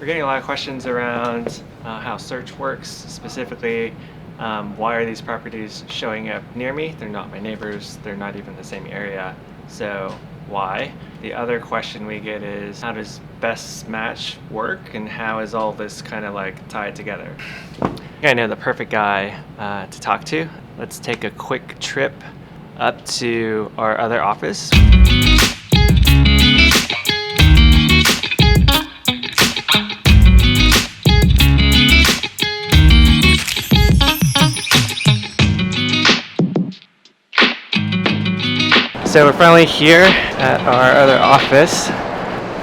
We're getting a lot of questions around how search works, specifically why are these properties showing up near me? They're not my neighbors, they're not even the same area, so why? The other question we get is how does best match work and how is all this kind of like tied together? I think I know the perfect guy to talk to. Let's take a quick trip up to our other office. So we're finally here at our other office.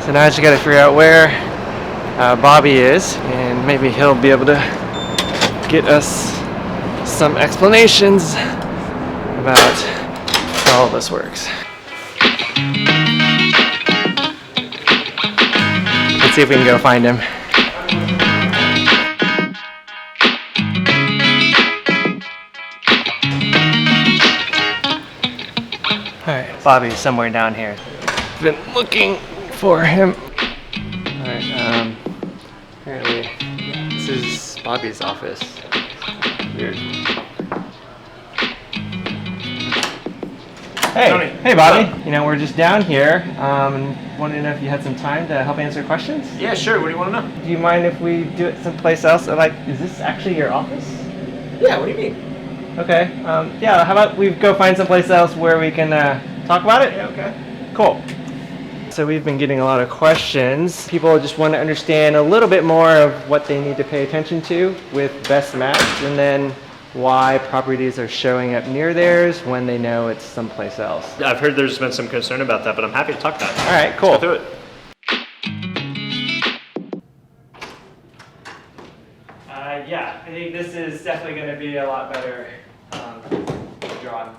So now I just gotta figure out where Bobby is, and maybe he'll be able to get us some explanations about how all this works. Let's see if we can go find him. Alright, Bobby's somewhere down here. Been looking for him. Alright, apparently this is Bobby's office. Weird. Hey, Tony. Hey Bobby. You know, we're just down here and wanted to know if you had some time to help answer questions. Yeah, sure. What do you want to know? Do you mind if we do it someplace else? Like, is this actually your office? Yeah, what do you mean? Okay. Yeah, how about we go find someplace else where we can talk about it? Yeah, okay. Cool. So we've been getting a lot of questions. People just want to understand a little bit more of what they need to pay attention to with best match, and then why properties are showing up near theirs when they know it's someplace else. I've heard there's been some concern about that, but I'm happy to talk about it. All right, cool. Let's go through it. Yeah, I think this is definitely going to be a lot better drawn.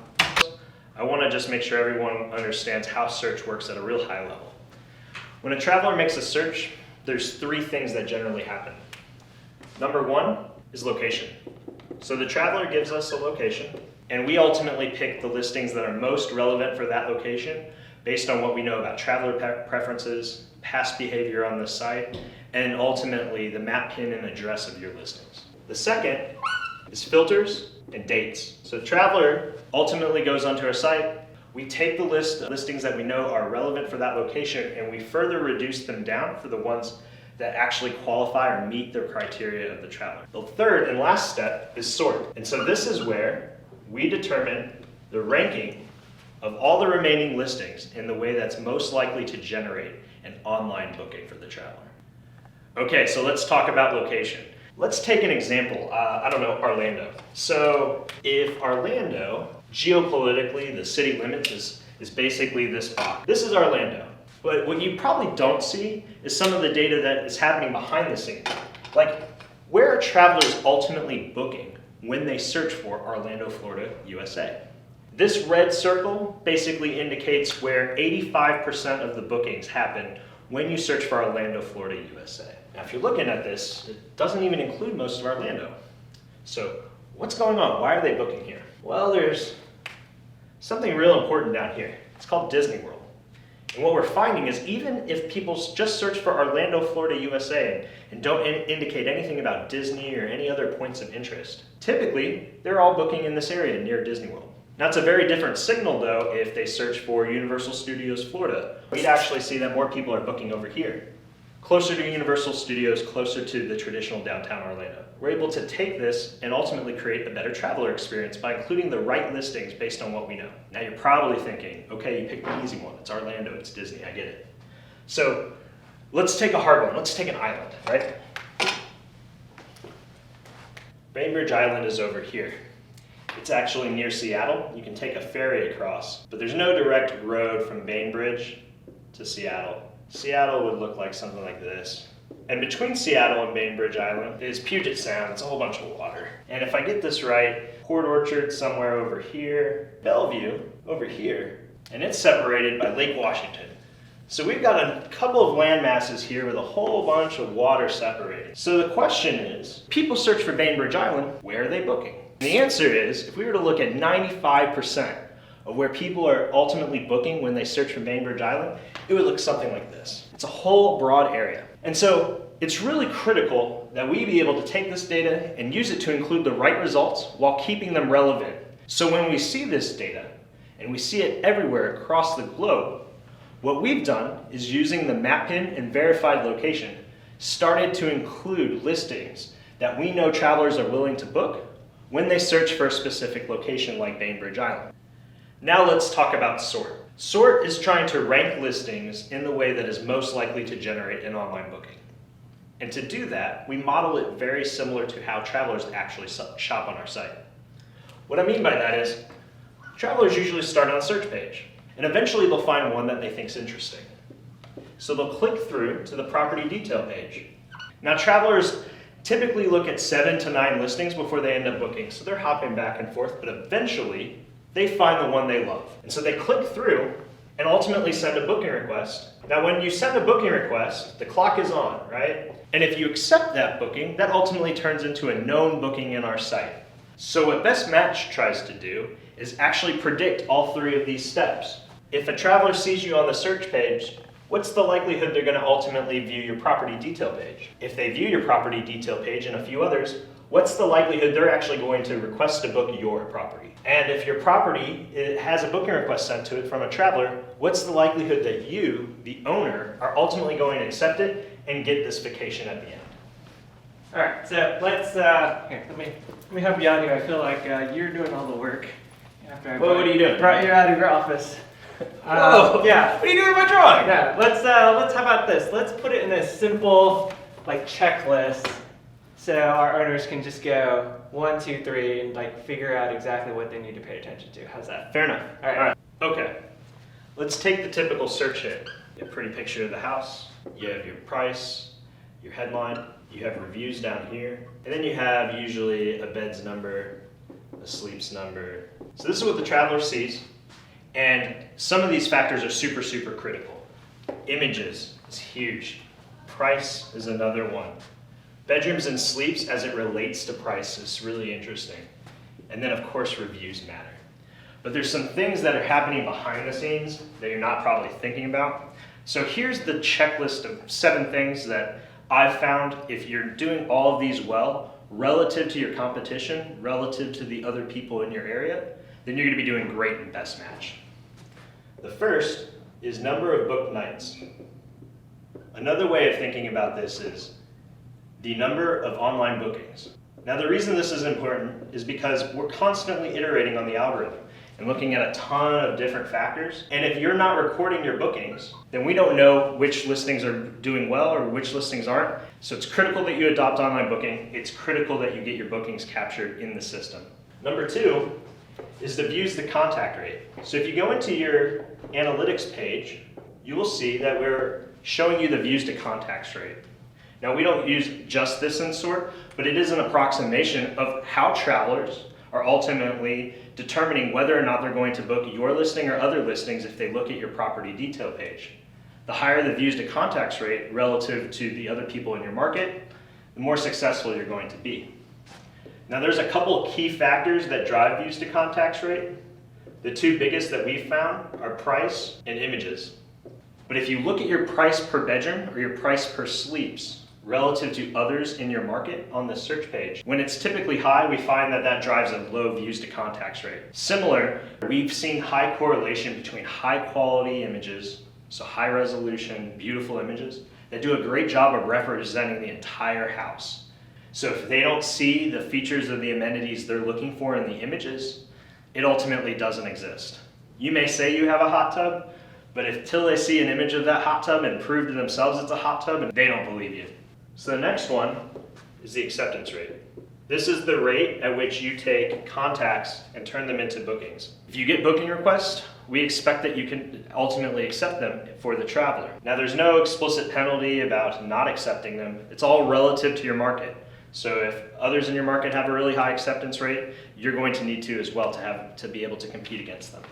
I want to just make sure everyone understands how search works at a real high level. When a traveler makes a search, there's three things that generally happen. Number one is location. So the traveler gives us a location, and we ultimately pick the listings that are most relevant for that location based on what we know about traveler preferences, past behavior on the site, and ultimately the map pin and address of your listings. The second is filters and dates. So the traveler ultimately goes onto our site, we take the list of listings that we know are relevant for that location, and we further reduce them down for the ones that actually qualify or meet the criteria of the traveler. The third and last step is sort. And so this is where we determine the ranking of all the remaining listings in the way that's most likely to generate an online booking for the traveler. Okay, so let's talk about location. Let's take an example, I don't know, Orlando. So if Orlando, geopolitically, the city limits is basically this box. This is Orlando. But what you probably don't see is some of the data that is happening behind the scenes. Like, where are travelers ultimately booking when they search for Orlando, Florida, USA? This red circle basically indicates where 85% of the bookings happen when you search for Orlando, Florida, USA. Now, if you're looking at this, it doesn't even include most of Orlando. So what's going on? Why are they booking here? Well, there's something real important down here. It's called Disney World. And what we're finding is even if people just search for Orlando, Florida, USA and don't indicate anything about Disney or any other points of interest, typically they're all booking in this area near Disney World. Now, it's a very different signal though if they search for Universal Studios, Florida. We'd actually see that more people are booking over here, closer to Universal Studios, closer to the traditional downtown Orlando. We're able to take this and ultimately create a better traveler experience by including the right listings based on what we know. Now you're probably thinking, okay, you picked the easy one. It's Orlando, it's Disney, I get it. So let's take a hard one. Let's take an island, right? Bainbridge Island is over here. It's actually near Seattle. You can take a ferry across, but there's no direct road from Bainbridge to Seattle. Seattle would look like something like this. And between Seattle and Bainbridge Island is Puget Sound. It's a whole bunch of water. And if I get this right, Port Orchard somewhere over here, Bellevue over here, and it's separated by Lake Washington. So we've got a couple of land masses here with a whole bunch of water separated. So the question is, people search for Bainbridge Island, where are they booking? And the answer is, if we were to look at 95% of where people are ultimately booking when they search for Bainbridge Island, it would look something like this. It's a whole broad area. And so It's really critical that we be able to take this data and use it to include the right results while keeping them relevant. So when we see this data, and we see it everywhere across the globe, what we've done is using the map-in and verified location, started to include listings that we know travelers are willing to book when they search for a specific location like Bainbridge Island. Now let's talk about sort. Sort is trying to rank listings in the way that is most likely to generate an online booking. And to do that, we model it very similar to how travelers actually shop on our site. What I mean by that is, travelers usually start on a search page, and eventually they'll find one that they think is interesting. So they'll click through to the property detail page. Now travelers typically look at 7 to 9 listings before they end up booking, so they're hopping back and forth, but eventually they find the one they love. And so they click through and ultimately send a booking request. Now when you send a booking request, the clock is on, right? And if you accept that booking, that ultimately turns into a known booking in our site. So what Best Match tries to do is actually predict all 3 of these steps. If a traveler sees you on the search page, what's the likelihood they're going to ultimately view your property detail page? If they view your property detail page and a few others, what's the likelihood they're actually going to request to book your property? And if your property has a booking request sent to it from a traveler, what's the likelihood that you, the owner, are ultimately going to accept it and get this vacation at the end? All right, so let's, here, let me help you out here. I feel like you're doing all the work. After Well, what are you doing? Brought you out of your office. Whoa! Yeah. What are you doing with my drawing? Yeah, let's, how about this? Let's put it in a simple, like, checklist so our owners can just go 1, 2, 3 and, like, figure out exactly what they need to pay attention to. How's that? Fair enough. All right. Okay. Let's take the typical search hit. You have a pretty picture of the house, you have your price, your headline, you have reviews down here, and then you have usually a bed's number, a sleep's number. So this is what the traveler sees, and some of these factors are super, super critical. Images is huge. Price is another one. Bedrooms and sleeps as it relates to price is really interesting. And then of course reviews matter. But there's some things that are happening behind the scenes that you're not probably thinking about. So here's the checklist of 7 things that I've found if you're doing all of these well, relative to your competition, relative to the other people in your area, then you're gonna be doing great in Best Match. The first is number of booked nights. Another way of thinking about this is the number of online bookings. Now the reason this is important is because we're constantly iterating on the algorithm and looking at a ton of different factors. And if you're not recording your bookings, then we don't know which listings are doing well or which listings aren't. So it's critical that you adopt online booking. It's critical that you get your bookings captured in the system. Number 2 is the views to contact rate. So if you go into your analytics page, you will see that we're showing you the views to contacts rate. Now we don't use just this in sort, but it is an approximation of how travelers are ultimately determining whether or not they're going to book your listing or other listings if they look at your property detail page. The higher the views to contacts rate relative to the other people in your market, the more successful you're going to be. Now there's a couple of key factors that drive views to contacts rate. The 2 biggest that we've found are price and images. But if you look at your price per bedroom or your price per sleeps relative to others in your market on the search page, when it's typically high, we find that that drives a low views to contacts rate. Similar, we've seen high correlation between high quality images, so high resolution, beautiful images, that do a great job of representing the entire house. So if they don't see the features of the amenities they're looking for in the images, it ultimately doesn't exist. You may say you have a hot tub, but until they see an image of that hot tub and prove to themselves it's a hot tub, and they don't believe you. So the next one is the acceptance rate. This is the rate at which you take contacts and turn them into bookings. If you get booking requests, we expect that you can ultimately accept them for the traveler. Now there's no explicit penalty about not accepting them. It's all relative to your market. So if others in your market have a really high acceptance rate, you're going to need to as well to be able to compete against them.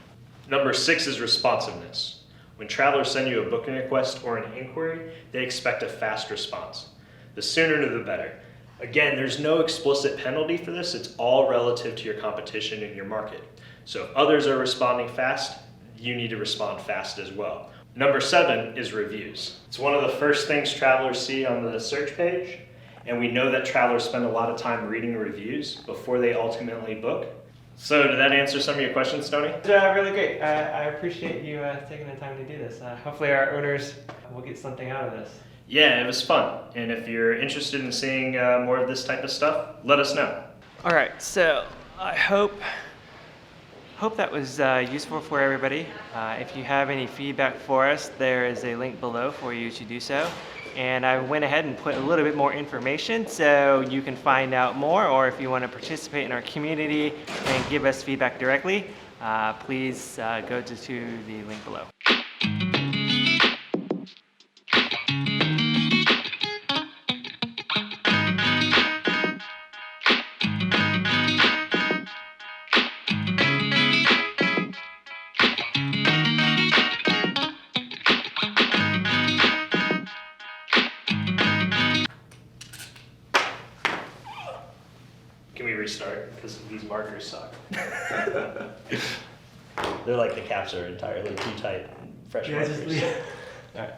Number 6 is responsiveness. When travelers send you a booking request or an inquiry, they expect a fast response. The sooner the better. Again, there's no explicit penalty for this. It's all relative to your competition in your market. So if others are responding fast, you need to respond fast as well. Number 7 is reviews. It's one of the first things travelers see on the search page, and we know that travelers spend a lot of time reading reviews before they ultimately book. So did that answer some of your questions, Tony? Really great. I appreciate you taking the time to do this. Hopefully our owners will get something out of this. Yeah, it was fun. And if you're interested in seeing more of this type of stuff, let us know. All right, so I hope that was useful for everybody. If you have any feedback for us, there is a link below for you to do so. And I went ahead and put a little bit more information so you can find out more, or if you want to participate in our community and give us feedback directly, please go to the link below. Can we restart? Because these markers suck. They're like the caps are entirely too tight. Fresh markers. All right.